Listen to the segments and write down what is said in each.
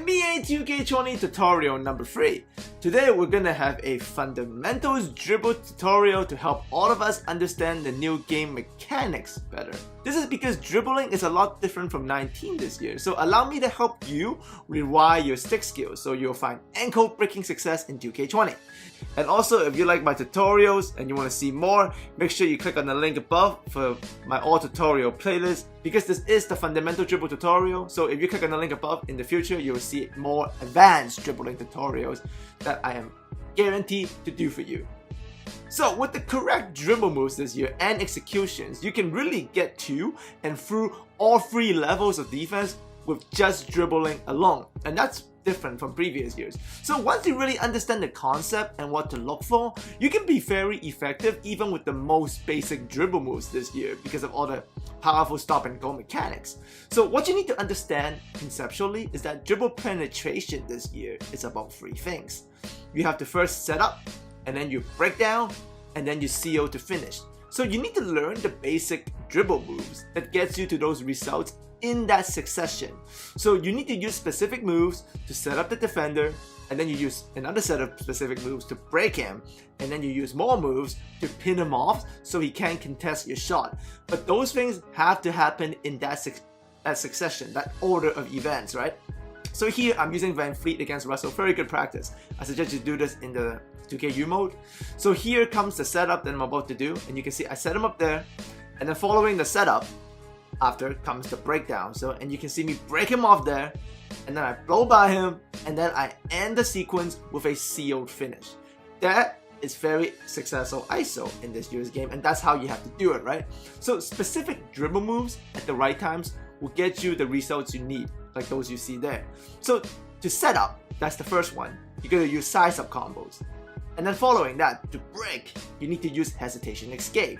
NBA 2K20 tutorial number 3. Today we're gonna have a fundamentals dribble tutorial to help all of us understand the new game mechanics better. This is because dribbling is a lot different from 19 this year, so allow me to help you rewire your stick skills so you'll find ankle breaking success in 2K20. And also, if you like my tutorials and you want to see more, make sure you click on the link above for my all tutorial playlist, because this is the fundamental dribble tutorial. So if you click on the link above, in the future you will see more advanced dribbling tutorials that I am guaranteed to do for you. So with the correct dribble moves this year and executions, you can really get to and through all 3 levels of defense with just dribbling alone, and that's different from previous years. So once you really understand the concept and what to look for, you can be very effective even with the most basic dribble moves this year because of all the powerful stop and go mechanics. So what you need to understand conceptually is that dribble penetration this year is about 3 things. You have to first set up, and then you break down, and then you CO to finish. So you need to learn the basic dribble moves that gets you to those results in that succession. So you need to use specific moves to set up the defender, and then you use another set of specific moves to break him, and then you use more moves to pin him off so he can't contest your shot. But those things have to happen in that succession, that order of events, right? So here I'm using Van Fleet against Russell, very good practice. I suggest you do this in the 2KU mode. So here comes the setup that I'm about to do, and you can see I set him up there, and then following the setup, after comes the breakdown. And you can see me break him off there, and then I blow by him, and then I end the sequence with a sealed finish. That is very successful ISO in this year's game, and that's how you have to do it, right? So specific dribble moves at the right times will get you the results you need, like those you see there. So to set up, that's the first one. You're going to use size up combos. And then following that, to break, you need to use hesitation escape.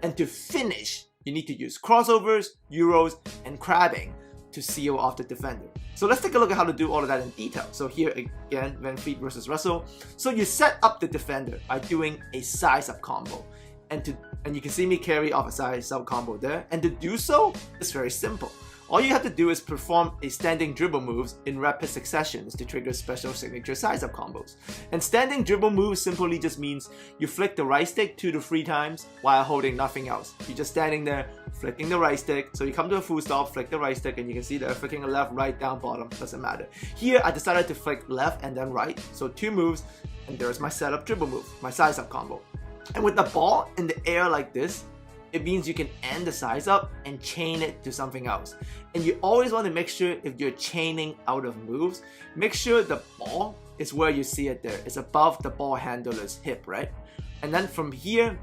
And to finish, you need to use crossovers, euros, and crabbing to seal off the defender. So let's take a look at how to do all of that in detail. So here again, Van Fleet versus Russell. So you set up the defender by doing a size up combo. And you can see me carry off a size up combo there. And to do so, it's very simple. All you have to do is perform a standing dribble moves in rapid successions to trigger special signature size-up combos. And standing dribble moves simply just means you flick the right stick 2 to 3 times while holding nothing else. You're just standing there, flicking the right stick. So you come to a full stop, flick the right stick, and you can see they're flicking a left, right, down, bottom, doesn't matter. Here, I decided to flick left and then right. So 2 moves, and there's my setup dribble move, my size-up combo. And with the ball in the air like this, it means you can end the size up and chain it to something else. And you always want to make sure if you're chaining out of moves, make sure the ball is where you see it there. It's above the ball handler's hip, right? And then from here,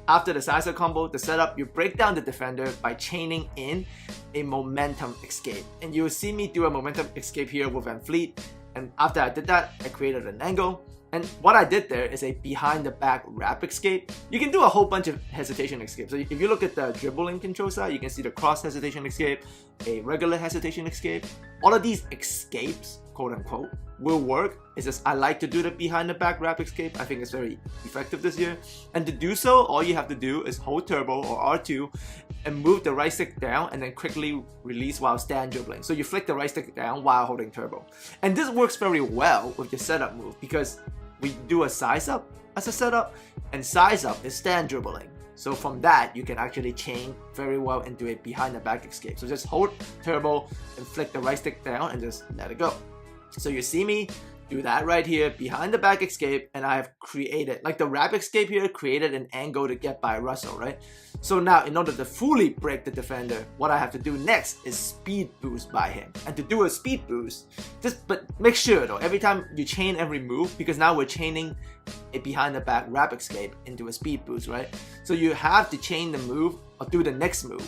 after the size up combo, the setup, you break down the defender by chaining in a momentum escape. And you will see me do a momentum escape here with Van Fleet. And after I did that, I created an angle. And what I did there is a behind the back wrap escape. You can do a whole bunch of hesitation escapes. So if you look at the dribbling control side, you can see the cross hesitation escape, a regular hesitation escape. All of these escapes, quote unquote, will work. It's just I like to do the behind the back wrap escape. I think it's very effective this year. And to do so, all you have to do is hold turbo or R2 and move the right stick down and then quickly release while stand dribbling. So you flick the right stick down while holding turbo. And this works very well with the setup move because we do a size up as a setup, and size up is stand dribbling. So from that, you can actually chain very well into a behind the back escape. So just hold turbo and flick the right stick down and just let it go. So you see me do that right here, behind the back escape, and I have created, like the wrap escape here, created an angle to get by Russell, right? So now, in order to fully break the defender, what I have to do next is speed boost by him. And to do a speed boost, but make sure though, every time you chain every move, because now we're chaining a behind the back wrap escape into a speed boost, right? So you have to chain the move or do the next move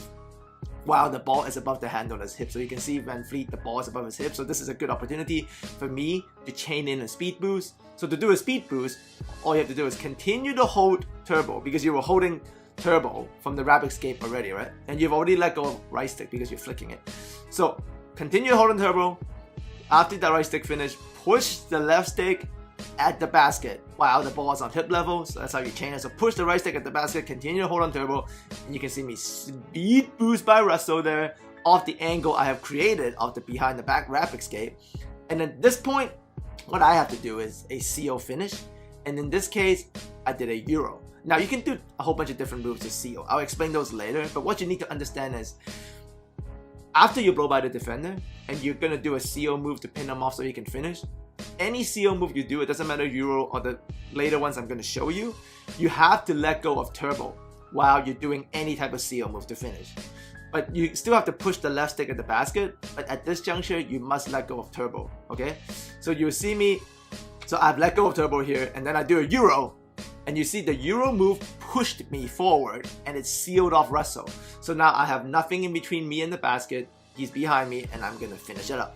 while the ball is above the handler's hip. So you can see Van Fleet, the ball is above his hip. So this is a good opportunity for me to chain in a speed boost. So to do a speed boost, all you have to do is continue to hold turbo because you were holding turbo from the wrap escape already, right? And you've already let go of right stick because you're flicking it. So continue holding turbo. After that right stick finish, push the left stick at the basket while the ball is on hip level. So that's how you chain it. So push the right stick at the basket, continue to hold on turbo, and you can see me speed boost by Russell there off the angle I have created of the behind the back wrap escape. And at this point, what I have to do is a CO finish. And in this case, I did a Euro. Now you can do a whole bunch of different moves to CO. I'll explain those later, but what you need to understand is after you blow by the defender and you're gonna do a CO move to pin them off so you can finish, any CO move you do, it doesn't matter Euro or the later ones I'm gonna show you, you have to let go of turbo while you're doing any type of CO move to finish. But you still have to push the left stick at the basket, but at this juncture, you must let go of turbo, okay? So you'll see me, so I've let go of turbo here, and then I do a Euro, and you see the Euro move pushed me forward, and it sealed off Russell. So now I have nothing in between me and the basket, he's behind me, and I'm gonna finish it up.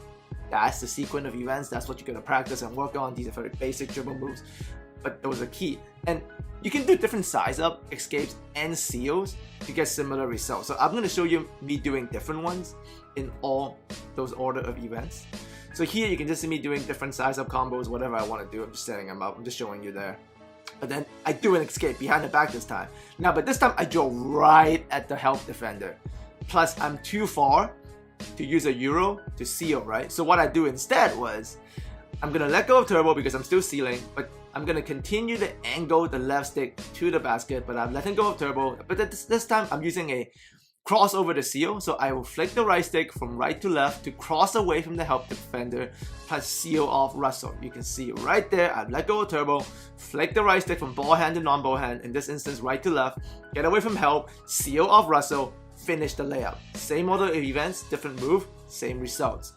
That's the sequence of events, that's what you're gonna practice and work on. These are very basic dribble moves, but those are key. And you can do different size up, escapes, and seals to get similar results. So I'm gonna show you me doing different ones in all those order of events. So here you can just see me doing different size up combos, whatever I wanna do. I'm just setting them up, I'm just showing you there. But then I do an escape behind the back this time. Now, but this time I draw right at the help defender. Plus I'm too far to use a Euro to seal, right? So what I do instead was, I'm gonna let go of turbo because I'm still sealing, but I'm gonna continue to angle the left stick to the basket, but I'm letting go of turbo. But this time I'm using a crossover to seal, so I will flick the right stick from right to left to cross away from the help defender, plus seal off Russell. You can see right there, I've let go of turbo, flick the right stick from ball hand to non-ball hand, in this instance right to left, get away from help, seal off Russell, finish the layup. Same order of events, different move, same results.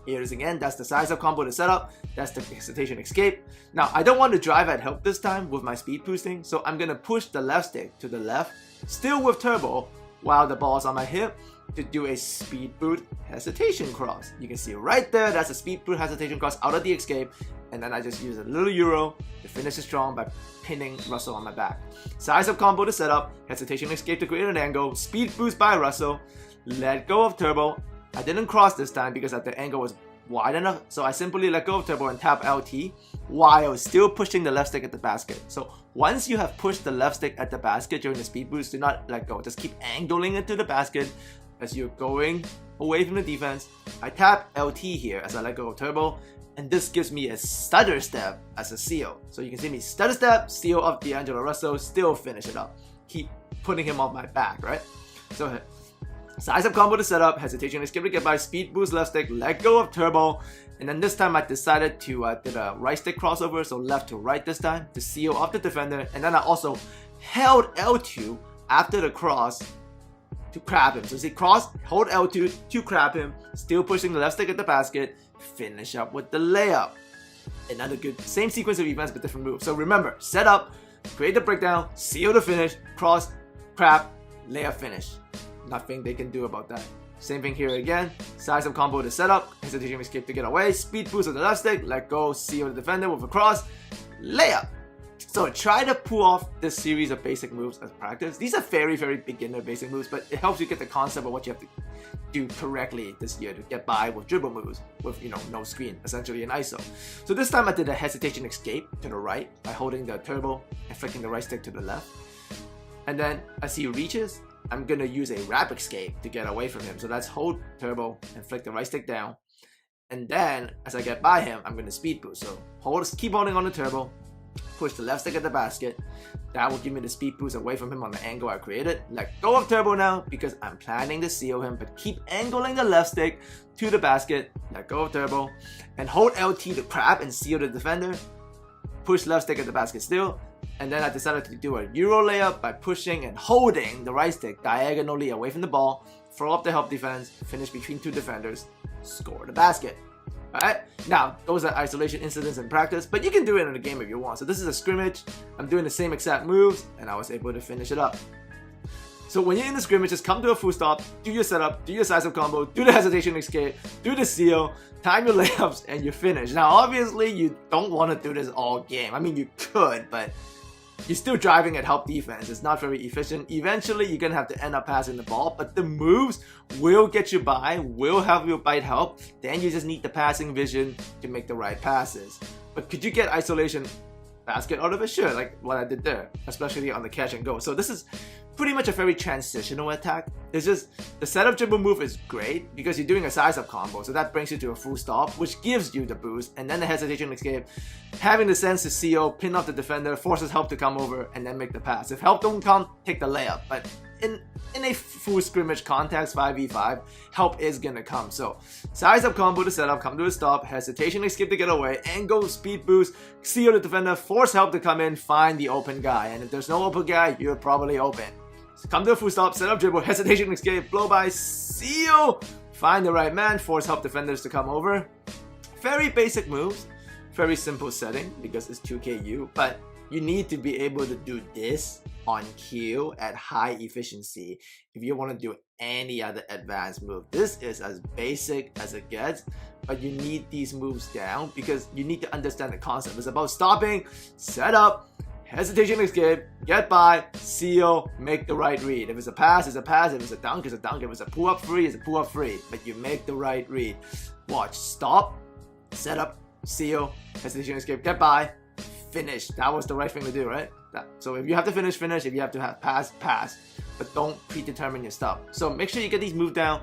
Here it is again, that's the size up combo to set up, that's the hesitation escape. Now I don't want to drive at help this time with my speed boosting, so I'm gonna push the left stick to the left, still with turbo, while the ball's on my hip, to do a speed boot hesitation cross. You can see right there, that's a speed boot hesitation cross out of the escape, and then I just use a little Euro to finish it strong by pinning Russell on my back. Size up combo to set up, hesitation escape to create an angle, speed boost by Russell, let go of turbo. I didn't cross this time because the angle was wide enough, so I simply let go of turbo and tap LT while still pushing the left stick at the basket. So once you have pushed the left stick at the basket during the speed boost, do not let go. Just keep angling it to the basket as you're going away from the defense. I tap LT here as I let go of turbo, and this gives me a stutter step as a seal. So you can see me stutter step, seal off D'Angelo Russell, still finish it up. Keep putting him off my back, right? So size up combo to set up, hesitation escape to get by, speed boost left stick, let go of turbo, and then this time I decided to did a right stick crossover, so left to right this time to seal off the defender, and then I also held L2 after the cross to crab him. So see, cross, hold L2 to crab him, still pushing the left stick at the basket, finish up with the layup. Another good, same sequence of events but different moves. So remember, set up, create the breakdown, seal the finish, cross, crab, layup, finish. Nothing they can do about that. Same thing here again. Size up combo to set up, hesitation escape to get away, speed boost on the left stick, let go, seal the defender with a cross, layup. So try to pull off this series of basic moves as practice. These are very, very beginner basic moves, but it helps you get the concept of what you have to do correctly this year to get by with dribble moves with, no screen, essentially an ISO. So this time I did a hesitation escape to the right by holding the turbo and flicking the right stick to the left. And then as he reaches, I'm gonna use a wrap escape to get away from him. So that's hold turbo and flick the right stick down. And then as I get by him, I'm gonna speed boost. So keep holding on the turbo, push the left stick at the basket. That will give me the speed boost away from him on the angle I created. Let go of turbo now because I'm planning to seal him, but keep angling the left stick to the basket. Let go of turbo and hold LT to crab and seal the defender. Push left stick at the basket still. And then I decided to do a Euro layup by pushing and holding the right stick diagonally away from the ball, throw up the help defense, finish between two defenders, score the basket. Alright, now those are isolation incidents in practice, but you can do it in a game if you want. So this is a scrimmage, I'm doing the same exact moves, and I was able to finish it up. So when you're in the scrimmage, just come to a full stop, do your setup, do your size up combo, do the hesitation escape, do the seal, time your layups, and you're finished. Now obviously you don't want to do this all game. I mean you could, but you're still driving at help defense. It's not very efficient. Eventually, you're going to have to end up passing the ball, but the moves will get you by, will help you bite help. Then you just need the passing vision to make the right passes. But could you get isolation basket out of it? Sure, like what I did there, especially on the catch and go. So this is pretty much a very transitional attack. It's just the setup dribble move is great because you're doing a size up combo, so that brings you to a full stop, which gives you the boost, and then the hesitation escape, having the sense to CO, pin off the defender, forces help to come over, and then make the pass. If help don't come, take the layup. But in a full scrimmage context 5v5, help is gonna come. So size up combo to set up, come to a stop, hesitation escape to get away, angle, speed boost, CO the defender, force help to come in, find the open guy. And if there's no open guy, you're probably open. So come to a full stop, set up dribble, hesitation escape, blow by, CO, find the right man, force help defenders to come over. Very basic moves, very simple setting because it's 2KU, but you need to be able to do this on cue at high efficiency if you want to do any other advanced move. This is as basic as it gets, but you need these moves down because you need to understand the concept. It's about stopping, set up, hesitation escape, get by, seal, make the right read. If it's a pass, it's a pass. If it's a dunk, it's a dunk. If it's a pull-up free, it's a pull-up free. But you make the right read. Watch, stop, set up, seal, hesitation escape, get by, finish. That was the right thing to do, right? So if you have to finish, finish. If you have to have pass, pass. But don't predetermine your stuff. So make sure you get these moves down.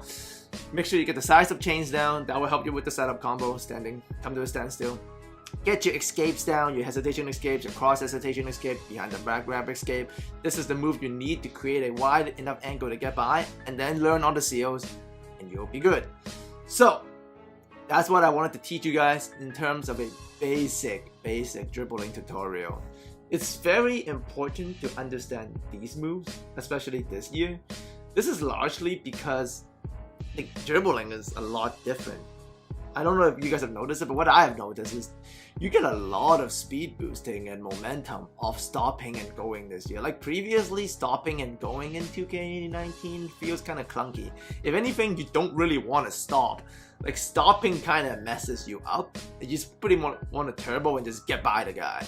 Make sure you get the size up chains down. That will help you with the setup combo, standing, come to a standstill. Get your escapes down, your hesitation escapes, your cross hesitation escape, behind the back grab escape. This is the move you need to create a wide enough angle to get by, and then learn all the seals, and you'll be good. So that's what I wanted to teach you guys in terms of a basic dribbling tutorial. It's very important to understand these moves, especially this year. This is largely because the dribbling is a lot different. I don't know if you guys have noticed it, but what I have noticed is you get a lot of speed boosting and momentum of stopping and going this year. Like previously, stopping and going in 2K19 feels kind of clunky. If anything, you don't really want to stop. Like stopping kind of messes you up. You just pretty much want to turbo and just get by the guy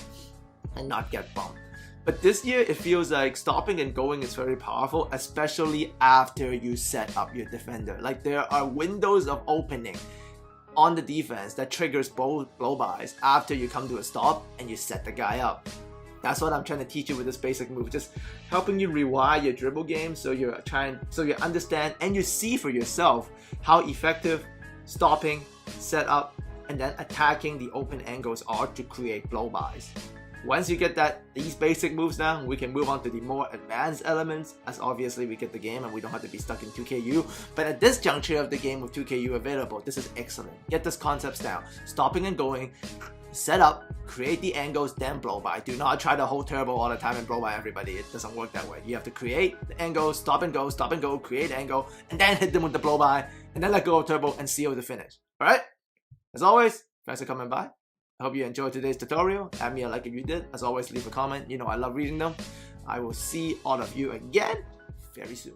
and not get bumped. But this year, it feels like stopping and going is very powerful, especially after you set up your defender. Like there are windows of opening on the defense that triggers blow-bys after you come to a stop and you set the guy up. That's what I'm trying to teach you with this basic move, just helping you rewire your dribble game so you understand and you see for yourself how effective stopping, set up, and then attacking the open angles are to create blow-bys. Once you get these basic moves down, we can move on to the more advanced elements, as obviously we get the game and we don't have to be stuck in 2KU. But at this juncture of the game with 2KU available, this is excellent. Get these concepts down. Stopping and going, set up, create the angles, then blow by. Do not try to hold turbo all the time and blow by everybody. It doesn't work that way. You have to create the angles, stop and go, create angle, and then hit them with the blow by, and then let go of turbo and seal the finish. Alright? As always, thanks for coming by. I hope you enjoyed today's tutorial. Add me a like if you did. As always, leave a comment. You know I love reading them. I will see all of you again very soon.